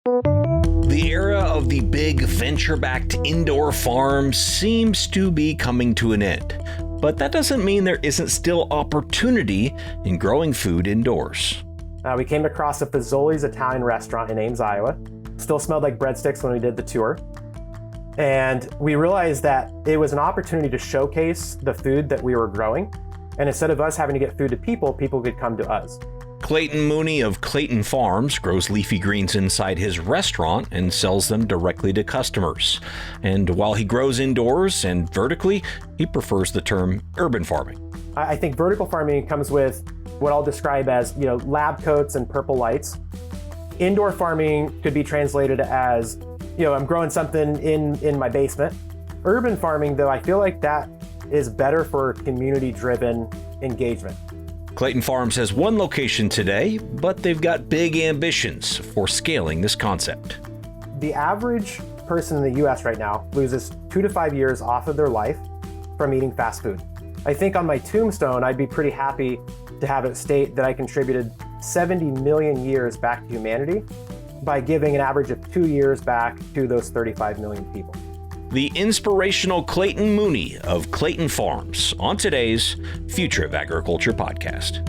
The era of the big venture-backed indoor farms seems to be coming to an end. But that doesn't mean there isn't still opportunity in growing food indoors. We came across a Fazoli's Italian restaurant in Ames, Iowa. Still smelled like breadsticks when we did the tour. And we realized that it was an opportunity to showcase the food that we were growing. And instead of us having to get food to people, people could come to us. Clayton Mooney of Clayton Farms grows leafy greens inside his restaurant and sells them directly to customers. And while he grows indoors and vertically, he prefers the term urban farming. I think vertical farming comes with what I'll describe as, lab coats and purple lights. Indoor farming could be translated as, I'm growing something in my basement. Urban farming, though, I feel like that is better for community-driven engagement. Clayton Farms has one location today, but they've got big ambitions for scaling this concept. The average person in the US right now loses 2 to 5 years off of their life from eating fast food. I think on my tombstone, I'd be pretty happy to have it state that I contributed 70 million years back to humanity by giving an average of 2 years back to those 35 million people. The inspirational Clayton Mooney of Clayton Farms on today's Future of Agriculture podcast.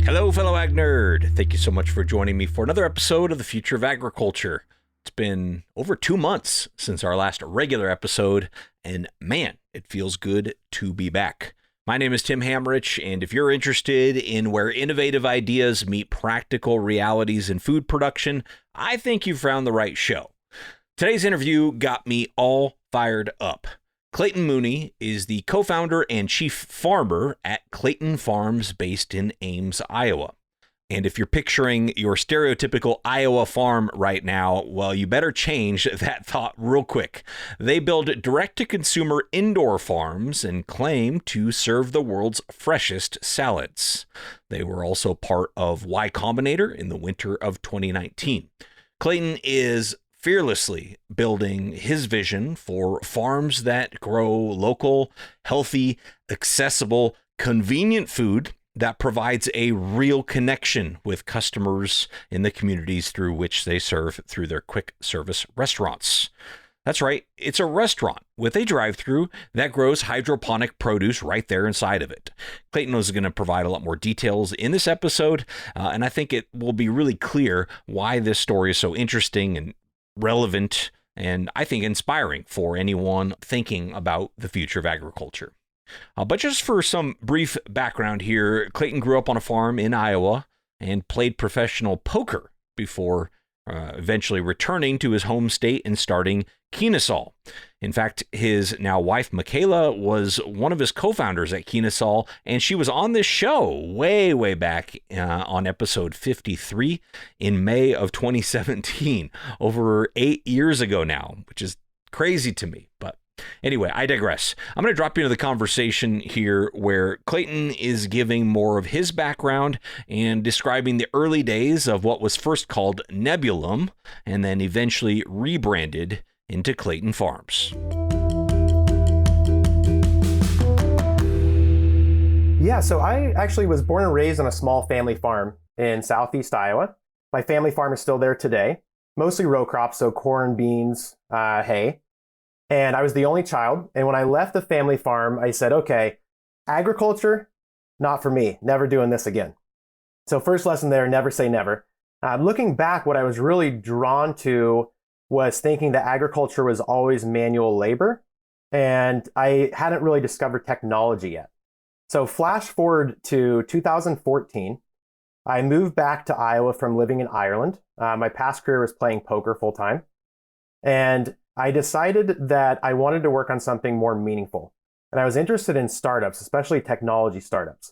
Hello, fellow Ag Nerd. Thank you so much for joining me for another episode of the Future of Agriculture. It's been over 2 months since our last regular episode, and man, it feels good to be back. My name is Tim Hamrich, and if you're interested in where innovative ideas meet practical realities in food production, I think you've found the right show. Today's interview got me all fired up. Clayton Mooney is the co-founder and chief farmer at Clayton Farms based in Ames, Iowa. And if you're picturing your stereotypical Iowa farm right now, well, you better change that thought real quick. They build direct-to-consumer indoor farms and claim to serve the world's freshest salads. They were also part of Combinator in the winter of 2019. Clayton is fearlessly building his vision for farms that grow local, healthy, accessible, convenient food that provides a real connection with customers in the communities through which they serve through their quick service restaurants. That's right, it's a restaurant with a drive-through that grows hydroponic produce right there inside of it. Clayton is going to provide a lot more details in this episode, and I think it will be really clear why this story is so interesting and relevant, and I think inspiring for anyone thinking about the future of agriculture. But just for some brief background here, Clayton grew up on a farm in Iowa and played professional poker before eventually returning to his home state and starting Kinosol. In fact, his now wife, Mikayla, was one of his co-founders at Kinosol, and she was on this show way back on episode 53 in May of 2017, over 8 years ago now, which is crazy to me, but anyway, I digress. I'm going to drop you into the conversation here where Clayton is giving more of his background and describing the early days of what was first called Nebulum and then eventually rebranded into Clayton Farms. Yeah, so I actually was born and raised on a small family farm in southeast Iowa. My family farm is still there today, mostly row crops, so corn, beans, hay. And I was the only child. And when I left the family farm, I said, okay, agriculture, not for me, never doing this again. So first lesson there, never say never. Looking back, what I was really drawn to was thinking that agriculture was always manual labor. And I hadn't really discovered technology yet. So flash forward to 2014, I moved back to Iowa from living in Ireland. My past career was playing poker full time. And I decided that I wanted to work on something more meaningful. And I was interested in startups, especially technology startups.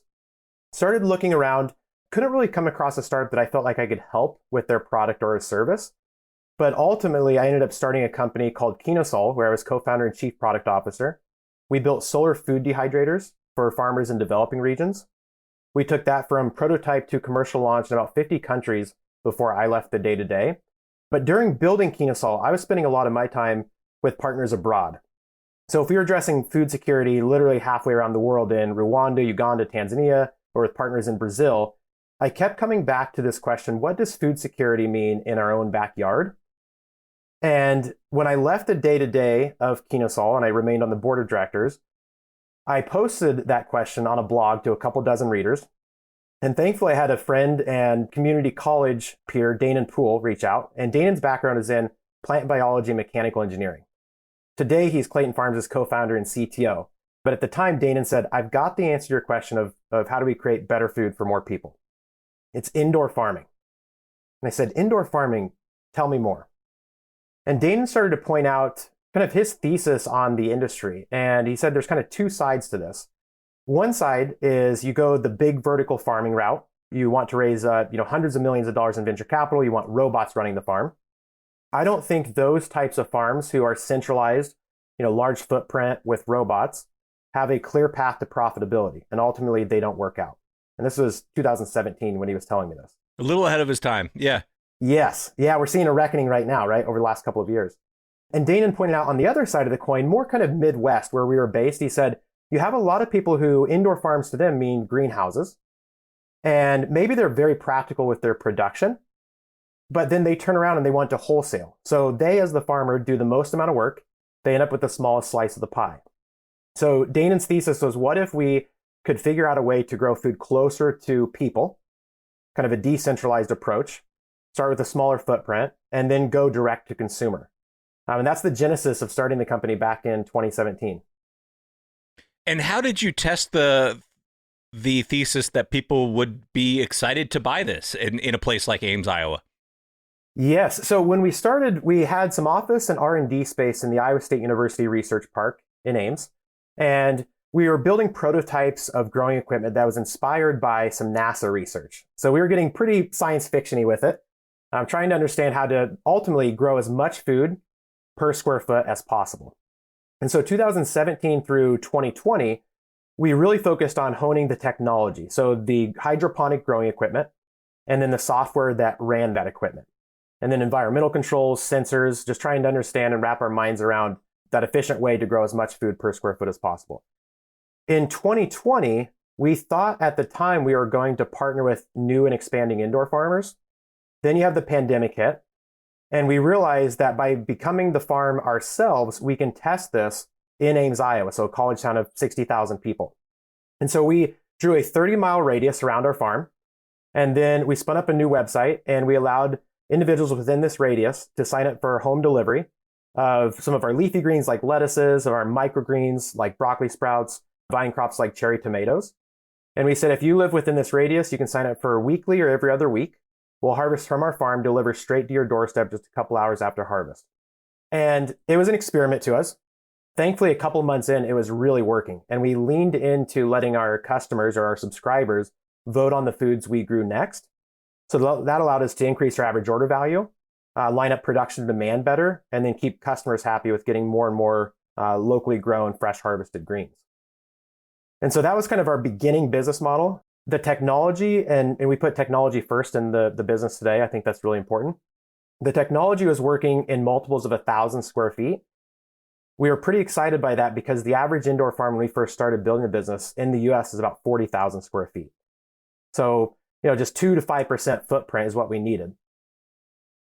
Started looking around, couldn't really come across a startup that I felt like I could help with their product or a service. But ultimately, I ended up starting a company called Kinosol, where I was co-founder and chief product officer. We built solar food dehydrators for farmers in developing regions. We took that from prototype to commercial launch in about 50 countries before I left the day-to-day. But during building Kinosol, I was spending a lot of my time with partners abroad. So if we were addressing food security literally halfway around the world in Rwanda, Uganda, Tanzania, or with partners in Brazil, I kept coming back to this question: what does food security mean in our own backyard? And when I left the day-to-day of Kinosol and I remained on the board of directors, I posted that question on a blog to a couple dozen readers. And thankfully, I had a friend and community college peer, Danon Poole, reach out. And Danon's background is in plant biology and mechanical engineering. Today, he's Clayton Farms' co-founder and CTO. But at the time, Danon said, I've got the answer to your question of how do we create better food for more people. It's indoor farming. And I said, indoor farming, tell me more. And Danon started to point out kind of his thesis on the industry. And he said there's kind of two sides to this. One side is you go the big vertical farming route. You want to raise hundreds of millions of dollars in venture capital. You want robots running the farm. I don't think those types of farms who are centralized, large footprint with robots, have a clear path to profitability. And ultimately, they don't work out. And this was 2017 when he was telling me this. A little ahead of his time. Yeah. Yes. Yeah, we're seeing a reckoning right now, right, over the last couple of years. And Danon pointed out on the other side of the coin, more kind of Midwest where we were based, he said, you have a lot of people who indoor farms to them mean greenhouses. And maybe they're very practical with their production, but then they turn around and they want to wholesale. So they, as the farmer, do the most amount of work. They end up with the smallest slice of the pie. So Danon's thesis was, what if we could figure out a way to grow food closer to people, kind of a decentralized approach, start with a smaller footprint, and then go direct to consumer. And that's the genesis of starting the company back in 2017. And how did you test the thesis that people would be excited to buy this in a place like Ames, Iowa? Yes. So when we started, we had some office and R&D space in the Iowa State University Research Park in Ames. And we were building prototypes of growing equipment that was inspired by some NASA research. So we were getting pretty science fiction-y with it. I'm trying to understand how to ultimately grow as much food per square foot as possible. And so 2017 through 2020, we really focused on honing the technology. So the hydroponic growing equipment, and then the software that ran that equipment. And then environmental controls, sensors, just trying to understand and wrap our minds around that efficient way to grow as much food per square foot as possible. In 2020, we thought at the time we were going to partner with new and expanding indoor farmers. Then you have the pandemic hit. And we realized that by becoming the farm ourselves, we can test this in Ames, Iowa, so a college town of 60,000 people. And so we drew a 30-mile radius around our farm. And then we spun up a new website, and we allowed individuals within this radius to sign up for home delivery of some of our leafy greens like lettuces, of our microgreens like broccoli sprouts, vine crops like cherry tomatoes. And we said, if you live within this radius, you can sign up for weekly or every other week. We'll harvest from our farm, deliver straight to your doorstep just a couple hours after harvest. And it was an experiment to us. Thankfully, a couple months in, it was really working. And we leaned into letting our customers or our subscribers vote on the foods we grew next. So that allowed us to increase our average order value, line up production demand better, and then keep customers happy with getting more and more locally grown, fresh harvested greens. And so that was kind of our beginning business model. The technology, and we put technology first in the business today. I think that's really important. The technology was working in multiples of 1,000 square feet. We were pretty excited by that because the average indoor farm when we first started building the business in the US is about 40,000 square feet. So, just 2 to 5% footprint is what we needed.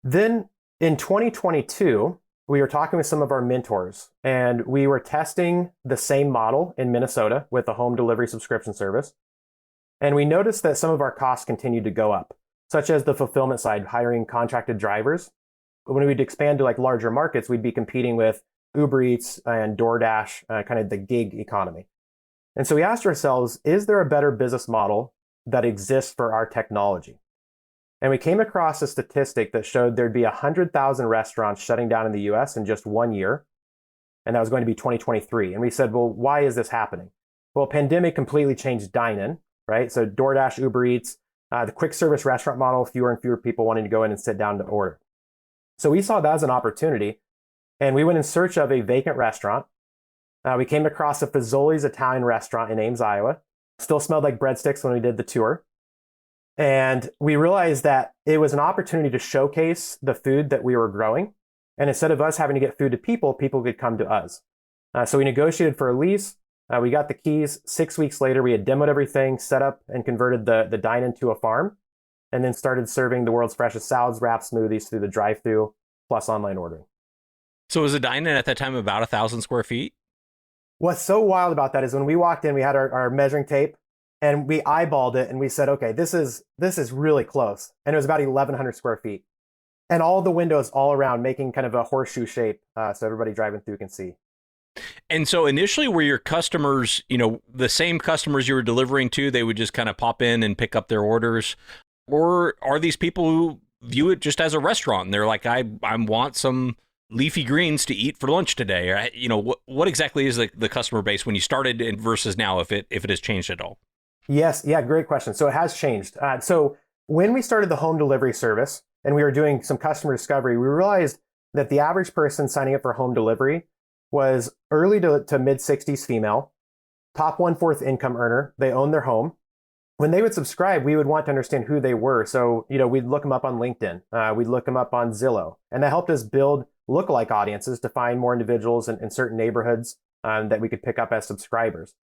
Then in 2022, we were talking with some of our mentors, and we were testing the same model in Minnesota with a home delivery subscription service. And we noticed that some of our costs continued to go up, such as the fulfillment side, hiring contracted drivers. When we'd expand to like larger markets, we'd be competing with Uber Eats and DoorDash, kind of the gig economy. And so we asked ourselves, is there a better business model that exists for our technology? And we came across a statistic that showed there'd be 100,000 restaurants shutting down in the US in just 1 year. And that was going to be 2023. And we said, well, why is this happening? Well, pandemic completely changed dine-in, right? So DoorDash, Uber Eats, the quick service restaurant model, fewer and fewer people wanting to go in and sit down to order. So we saw that as an opportunity. And we went in search of a vacant restaurant. We came across a Fazoli's Italian restaurant in Ames, Iowa. Still smelled like breadsticks when we did the tour. And we realized that it was an opportunity to showcase the food that we were growing. And instead of us having to get food to people, people could come to us. So we negotiated for a lease. We got the keys. 6 weeks later, we had demoed everything, set up and converted the dine into a farm, and then started serving the world's freshest salads, wraps, smoothies through the drive-through plus online ordering. So was the dine-in at that time about 1,000 square feet? What's so wild about that is when we walked in, we had our measuring tape and we eyeballed it and we said, okay, this is really close. And it was about 1,100 square feet. And all the windows all around making kind of a horseshoe shape so everybody driving through can see. And so initially were your customers, the same customers you were delivering to, they would just kind of pop in and pick up their orders? Or are these people who view it just as a restaurant and they're like, I want some leafy greens to eat for lunch today? Or, what exactly is the customer base when you started versus now, if it has changed at all? Yes. Yeah. Great question. So it has changed. So when we started the home delivery service and we were doing some customer discovery, we realized that the average person signing up for home delivery was early to mid 60s female, top 1/4 income earner. They own their home. When they would subscribe, we would want to understand who they were. So, we'd look them up on LinkedIn. We'd look them up on Zillow. And that helped us build lookalike audiences to find more individuals in certain neighborhoods that we could pick up as subscribers.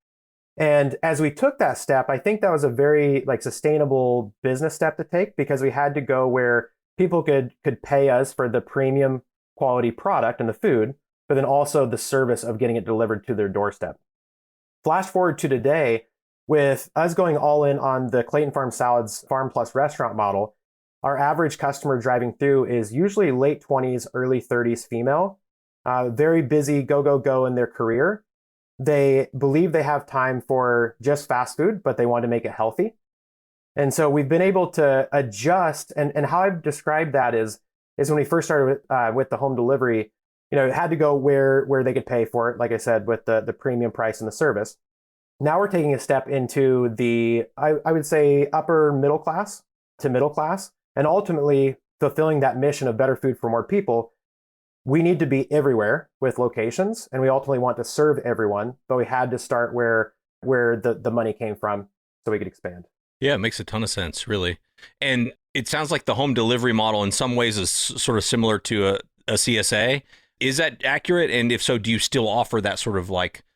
And as we took that step, I think that was a very sustainable business step to take, because we had to go where people could pay us for the premium quality product and the food, but then also the service of getting it delivered to their doorstep. Flash forward to today, with us going all in on the Clayton Farms Salads Farm Plus restaurant model, our average customer driving through is usually late 20s, early 30s female, very busy, go in their career. They believe they have time for just fast food, but they want to make it healthy. And so we've been able to adjust. And how I've described that is when we first started with the home delivery, it had to go where they could pay for it, like I said, with the premium price and the service. Now we're taking a step into the, I would say, upper middle class to middle class, and ultimately fulfilling that mission of better food for more people. We need to be everywhere with locations, and we ultimately want to serve everyone, but we had to start where the money came from so we could expand. Yeah, it makes a ton of sense, really. And it sounds like the home delivery model in some ways is sort of similar to a CSA. Is that accurate? And if so, do you still offer that sort of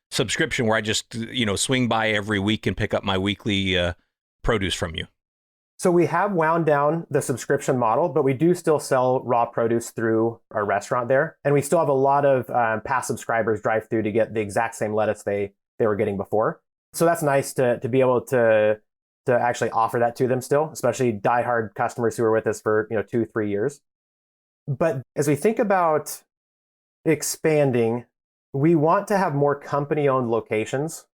subscription where I just, swing by every week and pick up my weekly produce from you? So we have wound down the subscription model, but we do still sell raw produce through our restaurant there. And we still have a lot of past subscribers drive through to get the exact same lettuce they were getting before. So that's nice to be able to actually offer that to them still, especially diehard customers who are with us for 2-3 years. But as we think about expanding, we want to have more company-owned locations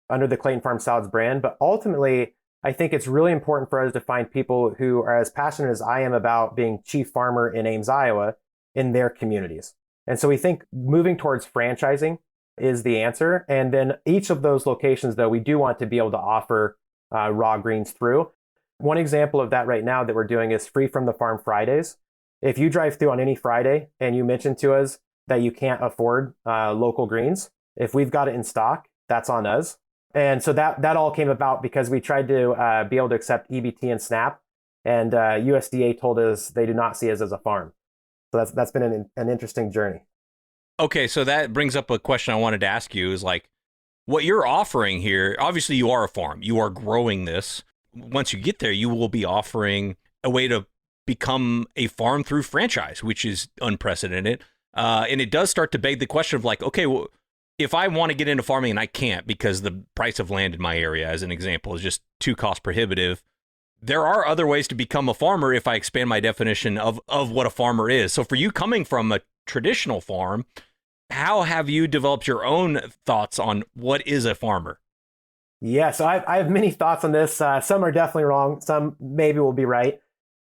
under the Clayton Farms Salads brand, but ultimately, I think it's really important for us to find people who are as passionate as I am about being chief farmer in Ames, Iowa, in their communities. And so we think moving towards franchising is the answer. And then each of those locations, though, we do want to be able to offer raw greens through. One example of that right now that we're doing is Free from the Farm Fridays. If you drive through on any Friday and you mention to us that you can't afford local greens, if we've got it in stock, that's on us. And so that all came about because we tried to be able to accept EBT and SNAP, and USDA told us they do not see us as a farm. So that's been an interesting journey. Okay, so that brings up a question I wanted to ask you is what you're offering here, obviously you are a farm, you are growing this. Once you get there, you will be offering a way to become a farm through franchise, which is unprecedented. And it does start to beg the question of okay, well, if I want to get into farming and I can't because the price of land in my area, as an example, is just too cost prohibitive, there are other ways to become a farmer if I expand my definition of what a farmer is. So for you coming from a traditional farm, how have you developed your own thoughts on what is a farmer? Yeah, so I have many thoughts on this. Some are definitely wrong. Some maybe will be right.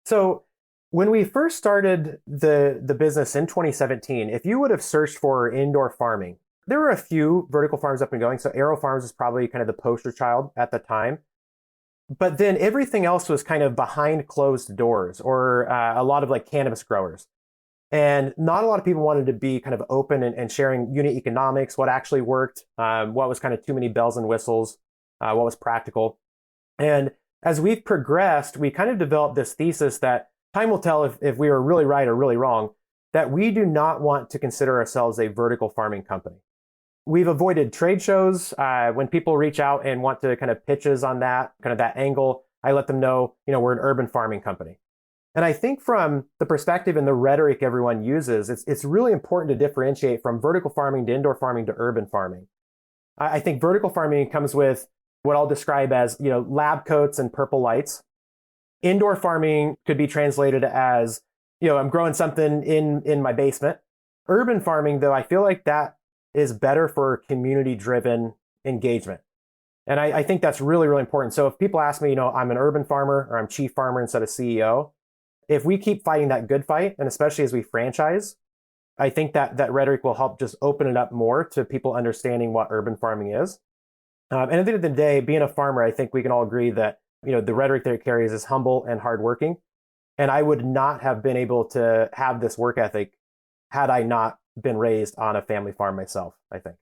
So when we first started the business in 2017, if you would have searched for indoor farming, there were a few vertical farms up and going. So Aero Farms was probably kind of the poster child at the time. But then everything else was kind of behind closed doors, or a lot of cannabis growers. And not a lot of people wanted to be kind of open and sharing unit economics, what actually worked, what was kind of too many bells and whistles, what was practical. And as we've progressed, we kind of developed this thesis that time will tell if we were really right or really wrong, that we do not want to consider ourselves a vertical farming company. we've avoided trade shows. When people reach out and want to kind of pitches on that, kind of that angle, I let them know, we're an urban farming company. And I think from the perspective and the rhetoric everyone uses, it's really important to differentiate from vertical farming to indoor farming to urban farming. I think vertical farming comes with what I'll describe as, lab coats and purple lights. Indoor farming could be translated as, I'm growing something in my basement. Urban farming, though, I feel like that is better for community-driven engagement. And I think that's really, really important. So if people ask me, I'm an urban farmer or I'm chief farmer instead of CEO, if we keep fighting that good fight, and especially as we franchise, I think that rhetoric will help just open it up more to people understanding what urban farming is. And at the end of the day, being a farmer, I think we can all agree that, the rhetoric that it carries is humble and hardworking. And I would not have been able to have this work ethic had I not been raised on a family farm myself, I think.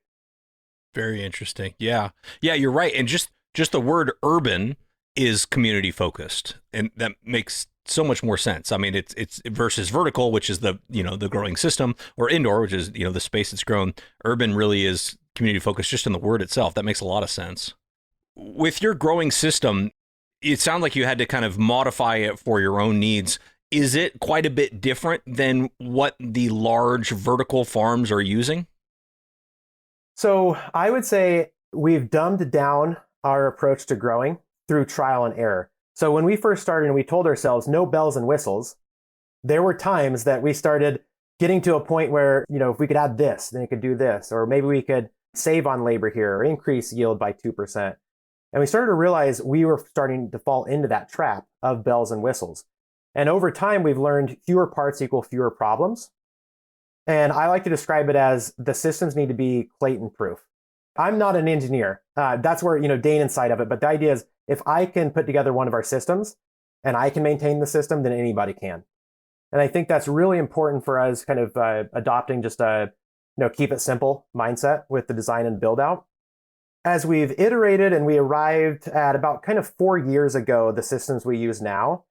Very interesting. Yeah. Yeah, you're right. And just the word urban is community focused. And that makes so much more sense. I mean, it's versus vertical, which is the growing system, or indoor, which is, the space that's grown. Urban really is community focused just in the word itself. That makes a lot of sense. With your growing system, it sounds like you had to kind of modify it for your own needs. Is it quite a bit different than what the large vertical farms are using? So I would say we've dumbed down our approach to growing through trial and error. So when we first started and we told ourselves no bells and whistles, there were times that we started getting to a point where, if we could add this, then it could do this, or maybe we could save on labor here or increase yield by 2%. And we started to realize we were starting to fall into that trap of bells and whistles. And over time, we've learned fewer parts equal fewer problems. And I like to describe it as the systems need to be Clayton proof. I'm not an engineer. That's where, Dane inside of it. But the idea is if I can put together one of our systems and I can maintain the system, then anybody can. And I think that's really important for us kind of adopting just a, keep it simple mindset with the design and build out. As we've iterated and we arrived at about kind of 4 years ago, the systems we use now,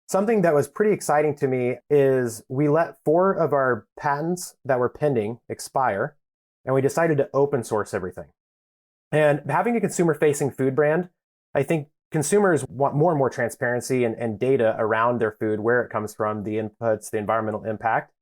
something that was pretty exciting to me is we let 4 of our patents that were pending expire, and we decided to open source everything. And having a consumer-facing food brand, I think consumers want more and more transparency and data around their food, where it comes from, the inputs, the environmental impact.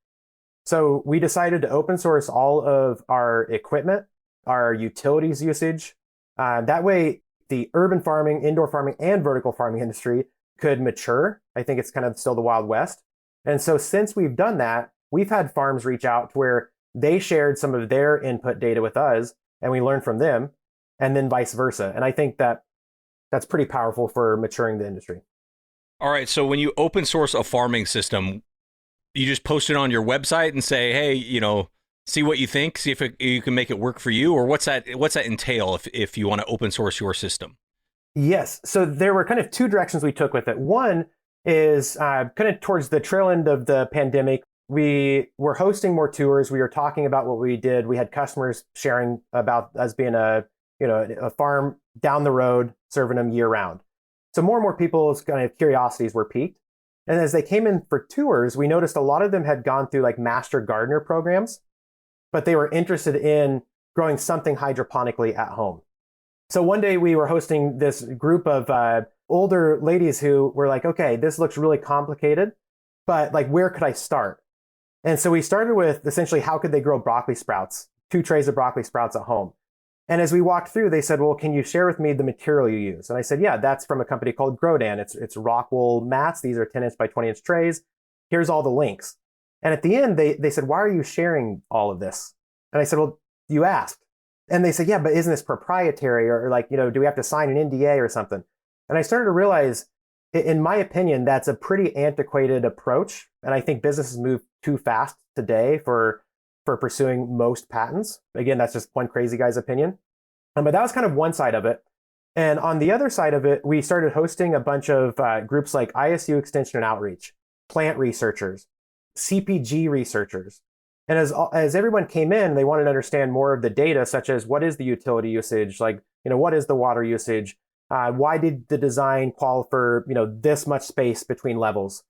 So we decided to open source all of our equipment, our utilities usage. That way, the urban farming, indoor farming, and vertical farming industry could mature. I think it's kind of still the Wild West. And so since we've done that, we've had farms reach out to where they shared some of their input data with us, and we learned from them, and then vice versa. And I think that's pretty powerful for maturing the industry. All right. So when you open source a farming system, you just post it on your website and say, hey, see what you think, see if you can make it work for you, or what's that entail if you want to open source your system? Yes. So there were kind of 2 directions we took with it. One is kind of towards the trail end of the pandemic. We were hosting more tours. We were talking about what we did. We had customers sharing about us being a farm down the road, serving them year round. So more and more people's kind of curiosities were piqued. And as they came in for tours, we noticed a lot of them had gone through like master gardener programs, but they were interested in growing something hydroponically at home. So one day we were hosting this group of older ladies who were like, okay, this looks really complicated, but like, where could I start? And so we started with essentially, how could they grow broccoli sprouts, 2 trays of broccoli sprouts at home? And as we walked through, they said, well, can you share with me the material you use? And I said, yeah, that's from a company called Grodan. It's rock wool mats. These are 10-inch by 20-inch trays. Here's all the links. And at the end, they said, why are you sharing all of this? And I said, well, you asked. And they said, yeah, but isn't this proprietary? Or like, do we have to sign an NDA or something? And I started to realize, in my opinion, that's a pretty antiquated approach. And I think businesses move too fast today for pursuing most patents. Again, that's just one crazy guy's opinion. But that was kind of one side of it. And on the other side of it, we started hosting a bunch of groups like ISU Extension and Outreach, plant researchers, CPG researchers. And as everyone came in, they wanted to understand more of the data, such as what is the utility usage, like, what is the water usage? Why did the design call for, this much space between levels?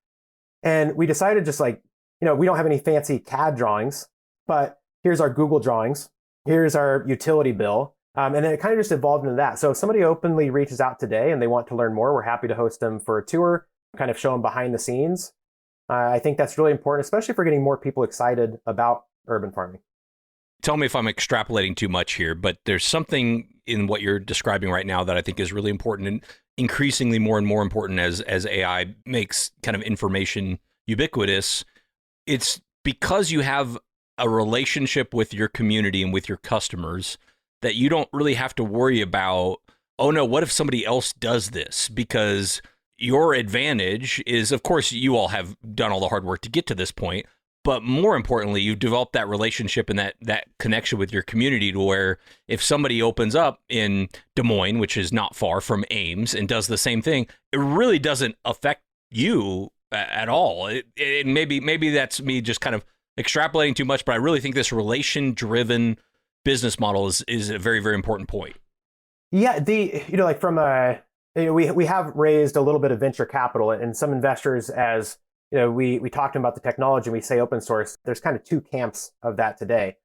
And we decided just like, we don't have any fancy CAD drawings, but here's our Google drawings. Here's our utility bill. And then it kind of just evolved into that. So if somebody openly reaches out today and they want to learn more, we're happy to host them for a tour, kind of show them behind the scenes. I think that's really important, especially for getting more people excited about urban farming. Tell me if I'm extrapolating too much here, but there's something in what you're describing right now that I think is really important and increasingly more and more important as AI makes kind of information ubiquitous. It's because you have a relationship with your community and with your customers that you don't really have to worry about, oh no, what if somebody else does this? Because your advantage is, of course, you all have done all the hard work to get to this point, but more importantly, you've developed that relationship and that connection with your community to where if somebody opens up in Des Moines, which is not far from Ames, and does the same thing, it really doesn't affect you at all. Maybe that's me just kind of extrapolating too much, but I really think this relation-driven business model is a very, very important point. Yeah, like from we have raised a little bit of venture capital, and some investors, as we talked about the technology and we say open source, there's kind of two camps of that today.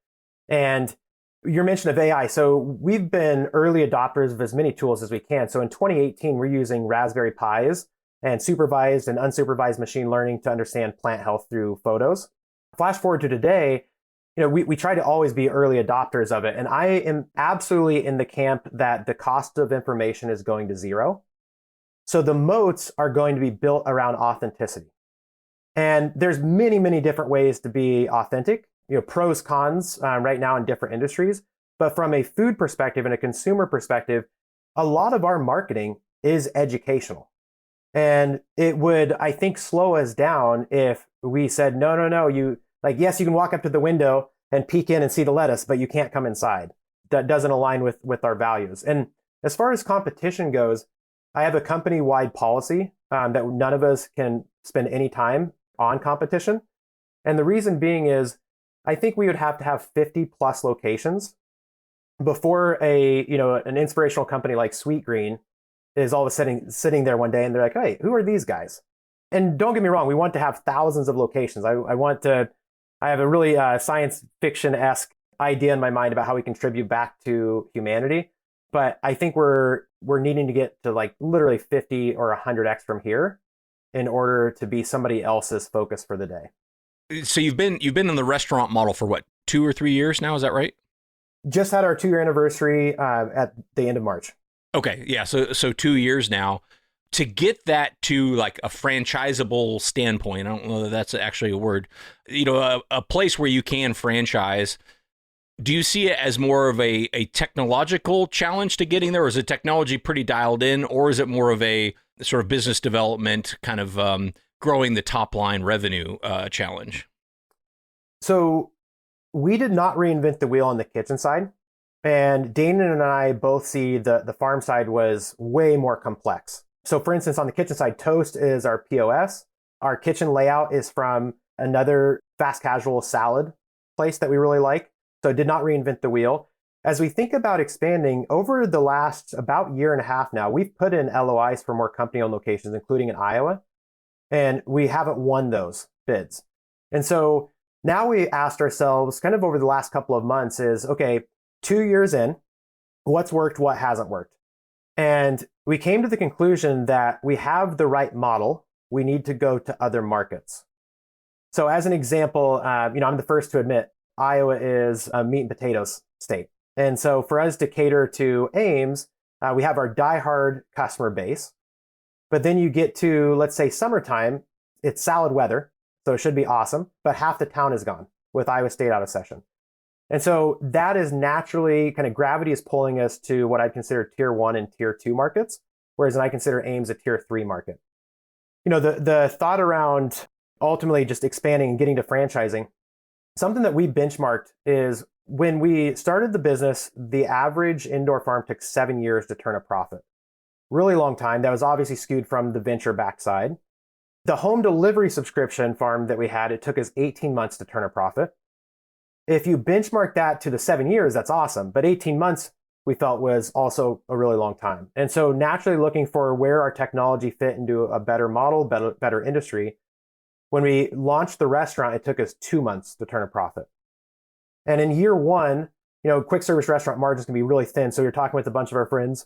And your mention of AI, so we've been early adopters of as many tools as we can. So in 2018, we're using Raspberry Pis and supervised and unsupervised machine learning to understand plant health through photos. Flash forward to today, we try to always be early adopters of it. And I am absolutely in the camp that the cost of information is going to zero. So the moats are going to be built around authenticity. And there's many, many different ways to be authentic, pros, cons right now in different industries. But from a food perspective and a consumer perspective, a lot of our marketing is educational. And it would, I think, slow us down if we said, no, yes, you can walk up to the window and peek in and see the lettuce, but you can't come inside. That doesn't align with our values. And as far as competition goes, I have a company-wide policy that none of us can spend any time on competition. And the reason being is, I think we would have to have 50 plus locations before an inspirational company like Sweetgreen is all of a sudden sitting there one day and they're like, hey, who are these guys? And don't get me wrong, we want to have thousands of locations. I have a really science fiction-esque idea in my mind about how we contribute back to humanity. But I think we're needing to get to like literally 50 or 100x from here in order to be somebody else's focus for the day. So you've been in the restaurant model for what, 2 or 3 years now? Is that right? Just had our 2-year anniversary at the end of March. Okay, yeah. So 2 years now. To get that to like a franchisable standpoint, I don't know that that's actually a word, a place where you can franchise. Do you see it as more of a technological challenge to getting there, or is the technology pretty dialed in, or is it more of a sort of business development kind of growing the top line revenue challenge? So we did not reinvent the wheel on the kitchen side. And Dana and I both see the farm side was way more complex. So for instance, on the kitchen side, Toast is our POS. Our kitchen layout is from another fast casual salad place that we really like. So did not reinvent the wheel. As we think about expanding over the last about year and a half now, we've put in LOIs for more company-owned locations, including in Iowa, and we haven't won those bids. And so now we asked ourselves kind of over the last couple of months is, okay, 2 years in, what's worked, what hasn't worked? And we came to the conclusion that we have the right model. We need to go to other markets. So as an example, I'm the first to admit Iowa is a meat and potatoes state. And so for us to cater to Ames, we have our diehard customer base. But then you get to, let's say, summertime, it's salad weather, so it should be awesome, but half the town is gone with Iowa State out of session. And so that is naturally kind of gravity is pulling us to what I'd consider tier 1 and tier 2 markets, whereas I consider Ames a tier 3 market. The thought around ultimately just expanding and getting to franchising, something that we benchmarked is when we started the business, the average indoor farm took 7 years to turn a profit. Really long time. That was obviously skewed from the venture backside. The home delivery subscription farm that we had, it took us 18 months to turn a profit. If you benchmark that to the 7 years, that's awesome. But 18 months we felt was also a really long time. And so naturally looking for where our technology fit into a better model, better industry. When we launched the restaurant, it took us 2 months to turn a profit. And in year 1, quick service restaurant margins can be really thin. So you're talking with a bunch of our friends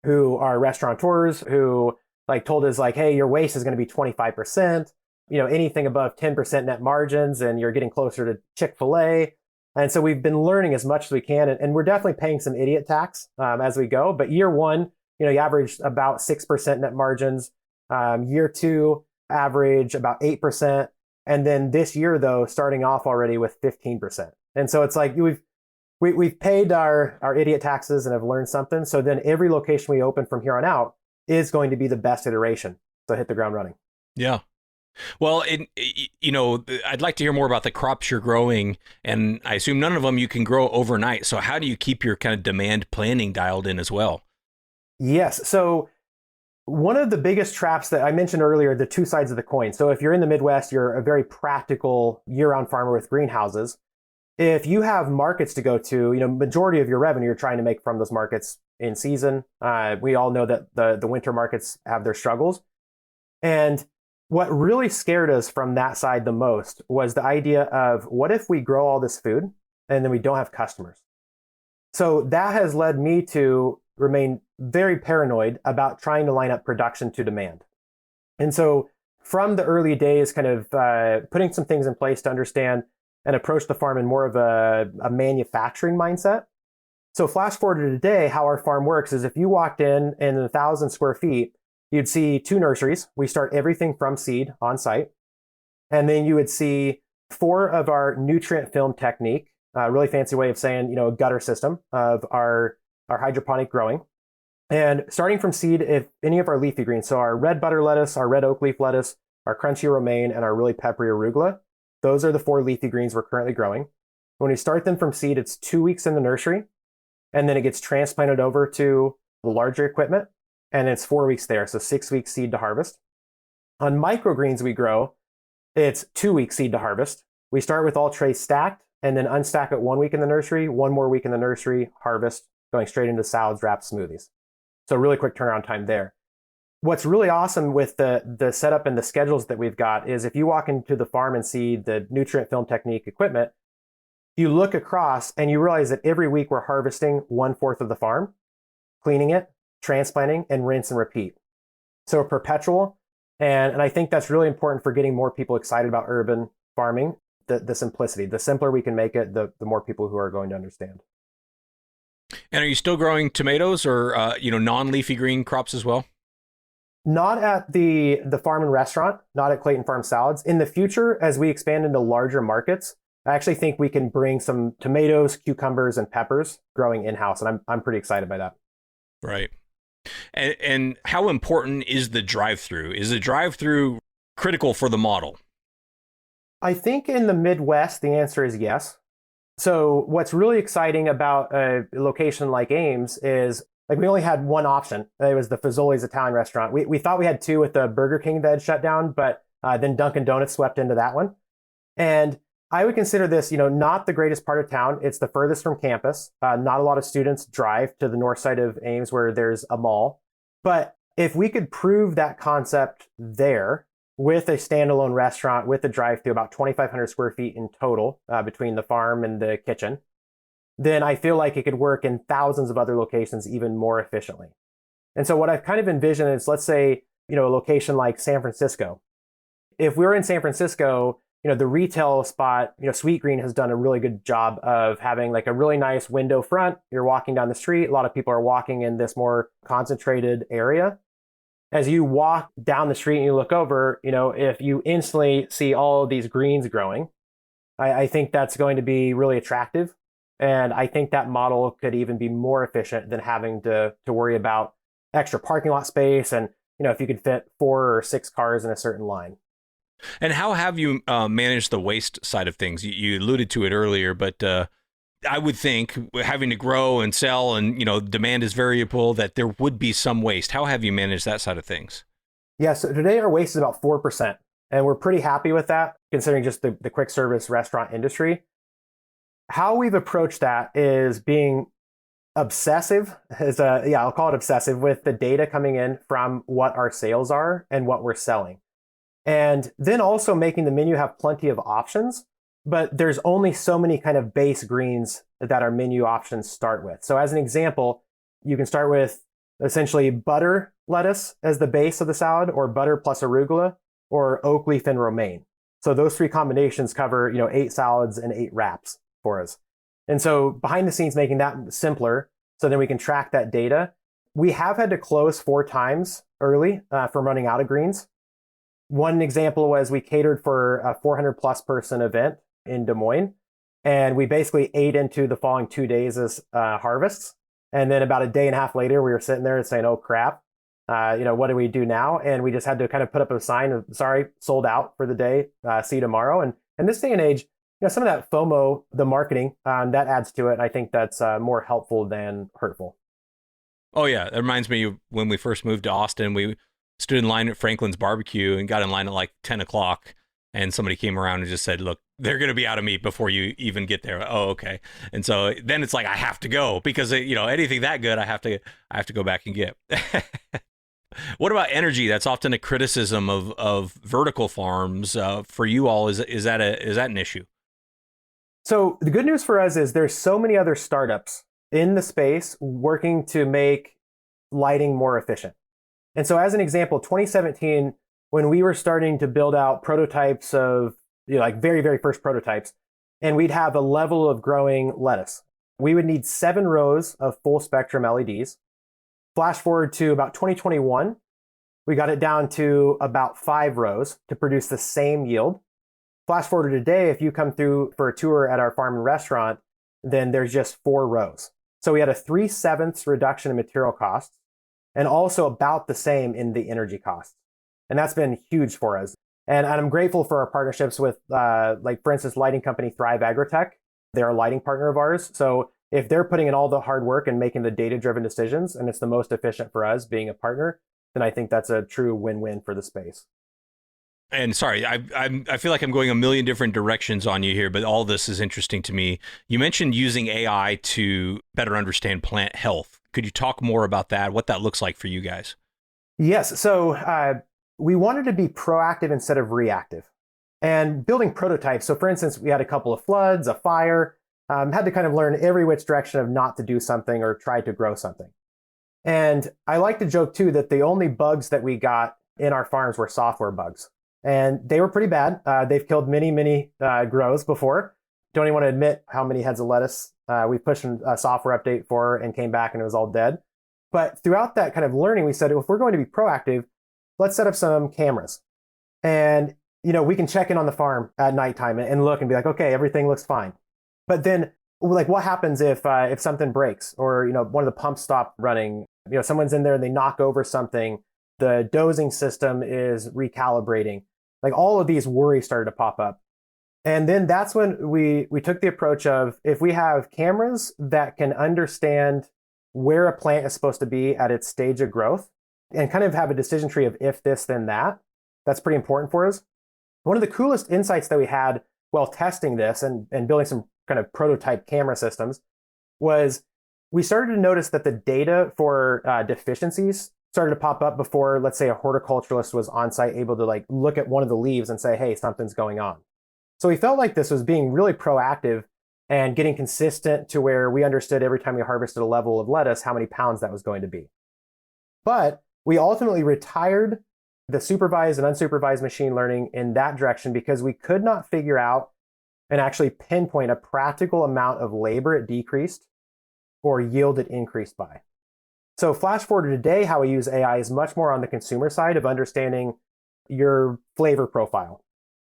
who are restaurateurs who like told us like, hey, your waste is going to be 25%, anything above 10% net margins, and you're getting closer to Chick-fil-A. And so we've been learning as much as we can, and we're definitely paying some idiot tax as we go. But year one, you average about 6% net margins. Year two, average about 8%. And then this year, though, starting off already with 15%. And so it's like we've paid our idiot taxes and have learned something. So then every location we open from here on out is going to be the best iteration. So hit the ground running. Yeah. Well, I'd like to hear more about the crops you're growing, and I assume none of them you can grow overnight. So how do you keep your kind of demand planning dialed in as well? Yes. So one of the biggest traps that I mentioned earlier, the two sides of the coin. So if you're in the Midwest, you're a very practical year-round farmer with greenhouses. If you have markets to go to, majority of your revenue you're trying to make from those markets in season. We all know that the winter markets have their struggles. And what really scared us from that side the most was the idea of what if we grow all this food and then we don't have customers? So that has led me to remain very paranoid about trying to line up production to demand. And so from the early days, kind of putting some things in place to understand and approach the farm in more of a manufacturing mindset. So flash forward to today, how our farm works is if you walked in 1,000 square feet, you'd see 2 nurseries. We start everything from seed on site. And then you would see 4 of our nutrient film technique, a really fancy way of saying, a gutter system of our hydroponic growing. And starting from seed, if any of our leafy greens, so our red butter lettuce, our red oak leaf lettuce, our crunchy romaine, and our really peppery arugula, those are the 4 leafy greens we're currently growing. When we start them from seed, it's 2 weeks in the nursery, and then it gets transplanted over to the larger equipment, and it's 4 weeks there, so 6 weeks seed to harvest. On microgreens we grow, it's 2 weeks seed to harvest. We start with all trays stacked, and then unstack it 1 week in the nursery, 1 more week in the nursery, harvest, going straight into salads, wraps, smoothies. So really quick turnaround time there. What's really awesome with the setup and the schedules that we've got is if you walk into the farm and see the nutrient film technique equipment, you look across and you realize that every week we're harvesting 1/4 of the farm, cleaning it, transplanting, and rinse and repeat. So perpetual. And I think that's really important for getting more people excited about urban farming, the simplicity. The simpler we can make it, the more people who are going to understand. And are you still growing tomatoes or, non-leafy green crops as well? Not at the farm and restaurant, not at Clayton Farms salads. In the future, as we expand into larger markets, I actually think we can bring some tomatoes, cucumbers, and peppers growing in-house. And I'm pretty excited by that. Right. And how important is the drive-through? Is the drive-through critical for the model? I think in the Midwest, the answer is yes. So what's really exciting about a location like Ames is like we only had one option. It was the Fazoli's Italian restaurant. We thought we had 2 with the Burger King that had shut down, but then Dunkin' Donuts swept into that one. And I would consider this, not the greatest part of town. It's the furthest from campus. Not a lot of students drive to the north side of Ames where there's a mall. But if we could prove that concept there with a standalone restaurant with a drive-through, about 2,500 square feet in total between the farm and the kitchen, then I feel like it could work in thousands of other locations even more efficiently. And so what I've kind of envisioned is, let's say, a location like San Francisco. If we're in San Francisco, the retail spot, Sweet Green has done a really good job of having like a really nice window front. You're walking down the street. A lot of people are walking in this more concentrated area. As you walk down the street and you look over, if you instantly see all of these greens growing, I think that's going to be really attractive. And I think that model could even be more efficient than having to worry about extra parking lot space and, if you could fit 4 or 6 cars in a certain line. And how have you managed the waste side of things? You alluded to it earlier, but I would think having to grow and sell and, demand is variable, that there would be some waste. How have you managed that side of things? Yeah, so today our waste is about 4%. And we're pretty happy with that, considering just the quick service restaurant industry. How we've approached that is being obsessive, I'll call it obsessive, with the data coming in from what our sales are and what we're selling. And then also making the menu have plenty of options, but there's only so many kind of base greens that our menu options start with. So as an example, you can start with essentially butter lettuce as the base of the salad, or butter plus arugula, or oak leaf and romaine. So those three combinations cover, 8 salads and 8 wraps for us. And so behind the scenes, making that simpler so then we can track that data. We have had to close 4 times early from running out of greens. One example was we catered for a 400 plus person event in Des Moines, and we basically ate into the following 2 days' harvests. And then about a day and a half later, we were sitting there and saying, oh crap, what do we do now? And we just had to kind of put up a sign of, sorry, sold out for the day, see you tomorrow. And this day and age, some of that FOMO, the marketing, that adds to it. And I think that's more helpful than hurtful. Oh yeah, it reminds me of when we first moved to Austin, we stood in line at Franklin's Barbecue and got in line at like 10 o'clock. And somebody came around and just said, look, they're going to be out of meat before you even get there. Oh, okay. And so then it's like, I have to go because, anything that good, I have to go back and get. What about energy? That's often a criticism of vertical farms. For you all, is that an issue? So the good news for us is there's so many other startups in the space working to make lighting more efficient. And so as an example, 2017, when we were starting to build out prototypes of, like very, very first prototypes, and we'd have a level of growing lettuce, we would need 7 rows of full spectrum LEDs. Flash forward to about 2021, we got it down to about 5 rows to produce the same yield. Flash forward to today, if you come through for a tour at our farm and restaurant, then there's just 4 rows. So we had a 3/7 reduction in material costs, and also about the same in the energy costs. And that's been huge for us. And I'm grateful for our partnerships with, for instance, lighting company Thrive Agritech. They're a lighting partner of ours. So if they're putting in all the hard work and making the data-driven decisions, and it's the most efficient for us being a partner, then I think that's a true win-win for the space. And sorry, I feel like I'm going a million different directions on you here, but all this is interesting to me. You mentioned using AI to better understand plant health. Could you talk more about that, what that looks like for you guys? Yes. So we wanted to be proactive instead of reactive, and building prototypes. So for instance, we had a couple of floods, a fire, had to kind of learn every which direction of not to do something or try to grow something. And I like to joke too that the only bugs that we got in our farms were software bugs. And they were pretty bad. They've killed many, many grows before. Don't even want to admit how many heads of lettuce we pushed a software update for and came back and it was all dead. But throughout that kind of learning, we said, if we're going to be proactive, let's set up some cameras. And, we can check in on the farm at nighttime and look and be like, okay, everything looks fine. But then, like, what happens if something breaks or, one of the pumps stop running? Someone's in there and they knock over something. The dosing system is recalibrating. Like all of these worries started to pop up. And then that's when we took the approach of, if we have cameras that can understand where a plant is supposed to be at its stage of growth and kind of have a decision tree of if this, then that, that's pretty important for us. One of the coolest insights that we had while testing this and building some kind of prototype camera systems was we started to notice that the data for deficiencies started to pop up before, let's say, a horticulturalist was on site able to look at one of the leaves and say, hey, something's going on. So we felt like this was being really proactive and getting consistent to where we understood every time we harvested a level of lettuce, how many pounds that was going to be. But we ultimately retired the supervised and unsupervised machine learning in that direction because we could not figure out and actually pinpoint a practical amount of labor it decreased or yield it increased by. So flash forward to today, how we use AI is much more on the consumer side of understanding your flavor profile.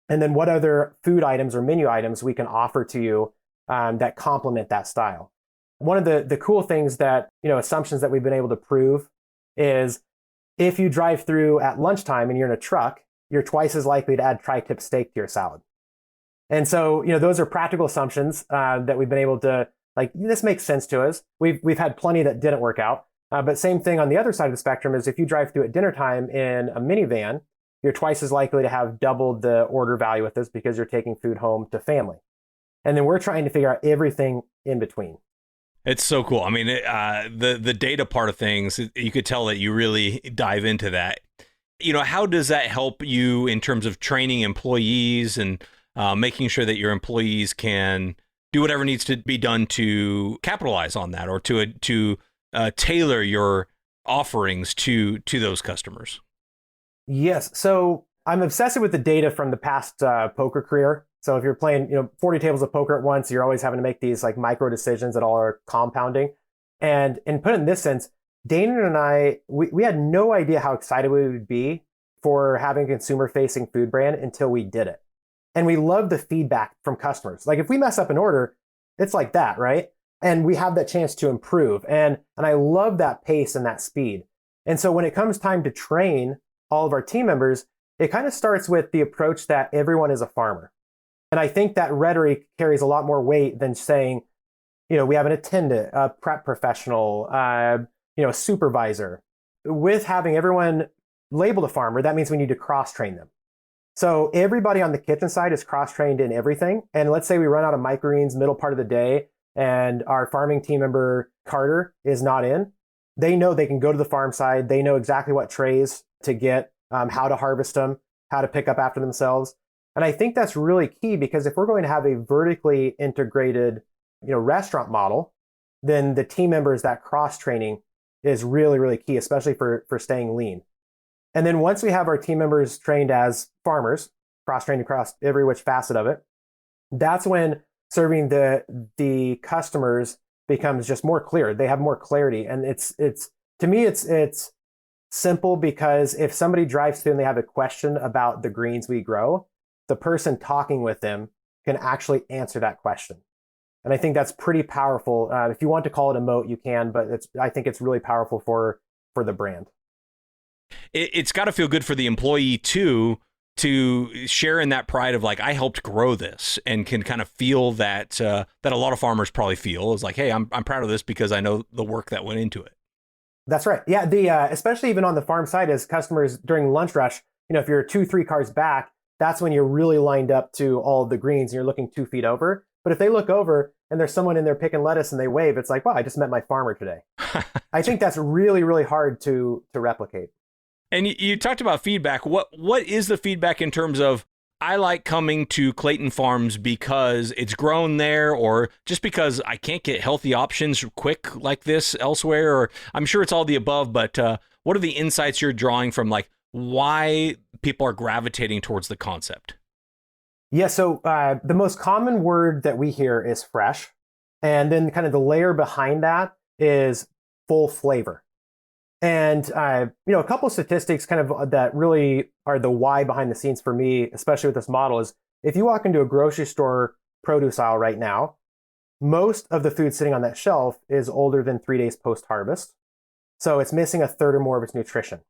And then what other food items or menu items we can offer to you that complement that style. One of the cool things that, assumptions that we've been able to prove is if you drive through at lunchtime and you're in a truck, you're twice as likely to add tri-tip steak to your salad. And so, those are practical assumptions that we've been able to, this makes sense to us. We've had plenty that didn't work out. But same thing on the other side of the spectrum is if you drive through at dinner time in a minivan, you're twice as likely to have doubled the order value with this because you're taking food home to family. And then we're trying to figure out everything in between. It's so cool. I mean, the data part of things, you could tell that you really dive into that. How does that help you in terms of training employees and making sure that your employees can do whatever needs to be done to capitalize on that, or to tailor your offerings to those customers. Yes. So I'm obsessive with the data from the past poker career. So if you're playing, 40 tables of poker at once, you're always having to make these like micro decisions that all are compounding. And put it in this sense, Dana and I, we had no idea how excited we would be for having a consumer-facing food brand until we did it. And we love the feedback from customers. Like if we mess up an order, it's like that, right? And we have that chance to improve. And I love that pace and that speed. And so when it comes time to train all of our team members, it kind of starts with the approach that everyone is a farmer. And I think that rhetoric carries a lot more weight than saying, we have an attendant, a prep professional, a supervisor. With having everyone labeled a farmer, that means we need to cross-train them. So everybody on the kitchen side is cross-trained in everything. And let's say we run out of microgreens middle part of the day and our farming team member, Carter, is not in. They know they can go to the farm side. They know exactly what trays to get, how to harvest them, how to pick up after themselves. And I think that's really key, because if we're going to have a vertically integrated, restaurant model, then the team members, that cross-training is really, really key, especially for staying lean. And then once we have our team members trained as farmers, cross-trained across every which facet of it, that's when serving the customers becomes just more clear. They have more clarity. And it's to me, it's simple, because if somebody drives through and they have a question about the greens we grow, the person talking with them can actually answer that question. And I think that's pretty powerful. If you want to call it a moat, you can, but I think it's really powerful for the brand. It's got to feel good for the employee too, to share in that pride of like, I helped grow this, and can kind of feel that that a lot of farmers probably feel is like, hey, I'm proud of this because I know the work that went into it. That's right. Yeah. Especially even on the farm side, as customers during lunch rush, if you're 2-3 cars back, that's when you're really lined up to all of the greens and you're looking 2 feet over. But if they look over and there's someone in there picking lettuce and they wave, it's like, wow, I just met my farmer today. I think that's really, really hard to replicate. And you talked about feedback. What is the feedback in terms of, I like coming to Clayton Farms because it's grown there, or just because I can't get healthy options quick like this elsewhere? Or I'm sure it's all the above, but what are the insights you're drawing from like why people are gravitating towards the concept? Yeah, so the most common word that we hear is fresh. And then kind of the layer behind that is full flavor. And, a couple of statistics kind of that really are the why behind the scenes for me, especially with this model, is if you walk into a grocery store produce aisle right now, most of the food sitting on that shelf is older than 3 days post-harvest. So it's missing a third or more of its nutrition.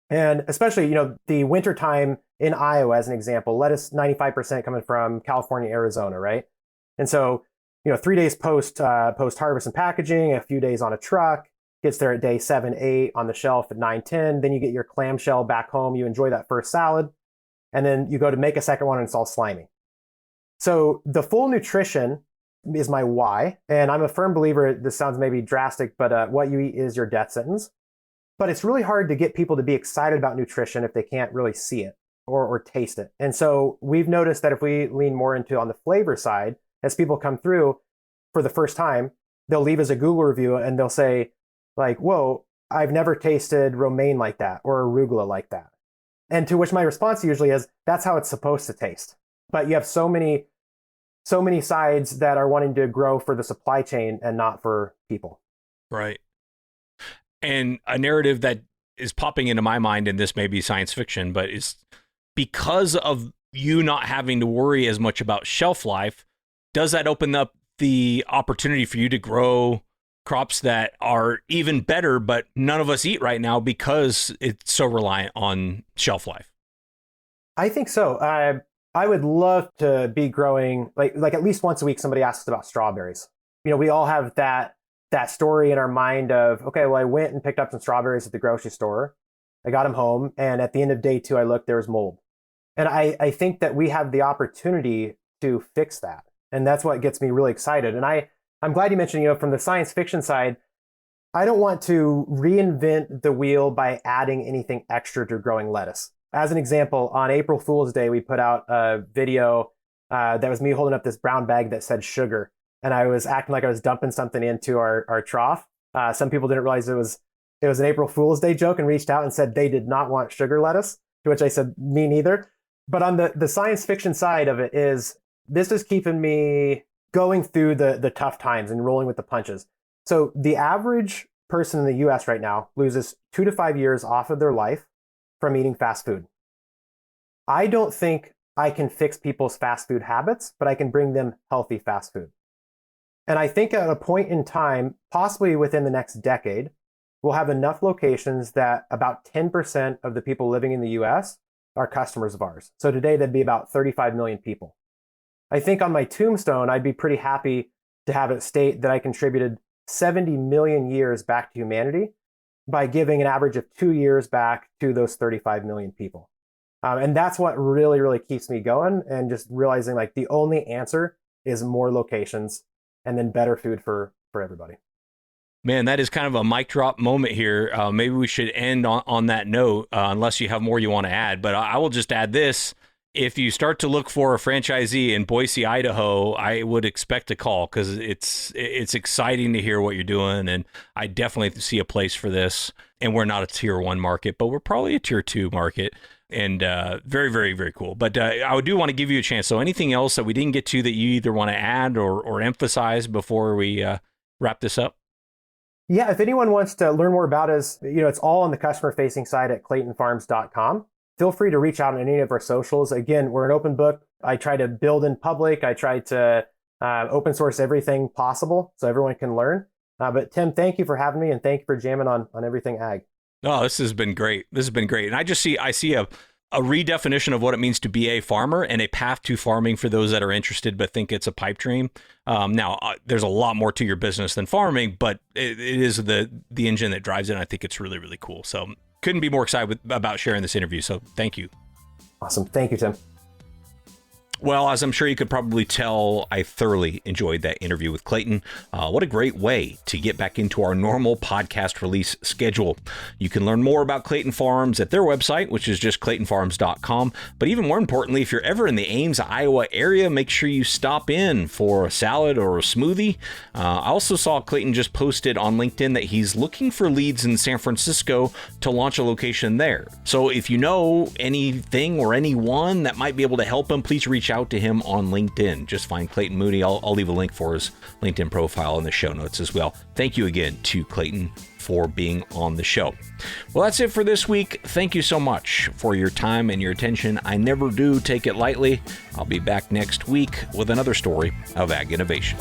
And especially, the wintertime in Iowa, as an example, lettuce 95% coming from California, Arizona, right? And so, 3 days post-harvest and packaging, a few days on a truck, gets there at day 7, 8, on the shelf at 9, 10. Then you get your clamshell back home. You enjoy that first salad. And then you go to make a second one and it's all slimy. So the full nutrition is my why. And I'm a firm believer, this sounds maybe drastic, but what you eat is your death sentence. But it's really hard to get people to be excited about nutrition if they can't really see it or taste it. And so we've noticed that if we lean more into on the flavor side, as people come through for the first time, they'll leave us a Google review and they'll say, like, whoa, I've never tasted romaine like that or arugula like that. And to which my response usually is, that's how it's supposed to taste. But you have so many sides that are wanting to grow for the supply chain and not for people. Right. And a narrative that is popping into my mind, and this may be science fiction, but is because of you not having to worry as much about shelf life, does that open up the opportunity for you to grow crops that are even better, but none of us eat right now because it's so reliant on shelf life? I think so. I would love to be growing, like at least once a week, somebody asks about strawberries. We all have that story in our mind of, okay, well, I went and picked up some strawberries at the grocery store. I got them home. And at the end of day 2, I looked, there was mold. And I think that we have the opportunity to fix that. And that's what gets me really excited. And I'm glad you mentioned, from the science fiction side, I don't want to reinvent the wheel by adding anything extra to growing lettuce. As an example, on April Fool's Day, we put out a video that was me holding up this brown bag that said sugar. And I was acting like I was dumping something into our trough. Some people didn't realize it was an April Fool's Day joke and reached out and said they did not want sugar lettuce, to which I said, me neither. But on the science fiction side of it this is keeping me going through the tough times and rolling with the punches. So the average person in the US right now loses 2 to 5 years off of their life from eating fast food. I don't think I can fix people's fast food habits, but I can bring them healthy fast food. And I think at a point in time, possibly within the next decade, we'll have enough locations that about 10% of the people living in the US are customers of ours. So today that'd be about 35 million people. I think on my tombstone, I'd be pretty happy to have it state that I contributed 70 million years back to humanity by giving an average of 2 years back to those 35 million people. And that's what really, really keeps me going, and just realizing like the only answer is more locations and then better food for everybody. Man, that is kind of a mic drop moment here. Maybe we should end on that note, unless you have more you want to add. But I will just add this. If you start to look for a franchisee in Boise, Idaho, I would expect a call, because it's exciting to hear what you're doing. And I definitely see a place for this. And we're not a tier 1 market, but we're probably a tier 2 market. And very, very, very cool. But I do want to give you a chance. So anything else that we didn't get to that you either want to add or emphasize before we wrap this up? Yeah, if anyone wants to learn more about us, it's all on the customer-facing side at claytonfarms.com. Feel free to reach out on any of our socials. Again, we're an open book. I try to build in public. I try to open source everything possible so everyone can learn. But Tim, thank you for having me, and thank you for jamming on everything ag. Oh, this has been great. This has been great. And I see a redefinition of what it means to be a farmer and a path to farming for those that are interested but think it's a pipe dream. Now, there's a lot more to your business than farming, but it is the engine that drives it. And I think it's really, really cool. So couldn't be more excited about sharing this interview. So thank you. Awesome. Thank you, Tim. Well, as I'm sure you could probably tell, I thoroughly enjoyed that interview with Clayton. What a great way to get back into our normal podcast release schedule. You can learn more about Clayton Farms at their website, which is just claytonfarms.com. But even more importantly, if you're ever in the Ames, Iowa area, make sure you stop in for a salad or a smoothie. I also saw Clayton just posted on LinkedIn that he's looking for leads in San Francisco to launch a location there. So if you know anything or anyone that might be able to help him, please reach out to him on LinkedIn. Just find Clayton Mooney. I'll leave a link for his LinkedIn profile in the show notes as well. Thank you again to Clayton for being on the show. Well, that's it for this week. Thank you so much for your time and your attention. I never do take it lightly. I'll be back next week with another story of ag innovation.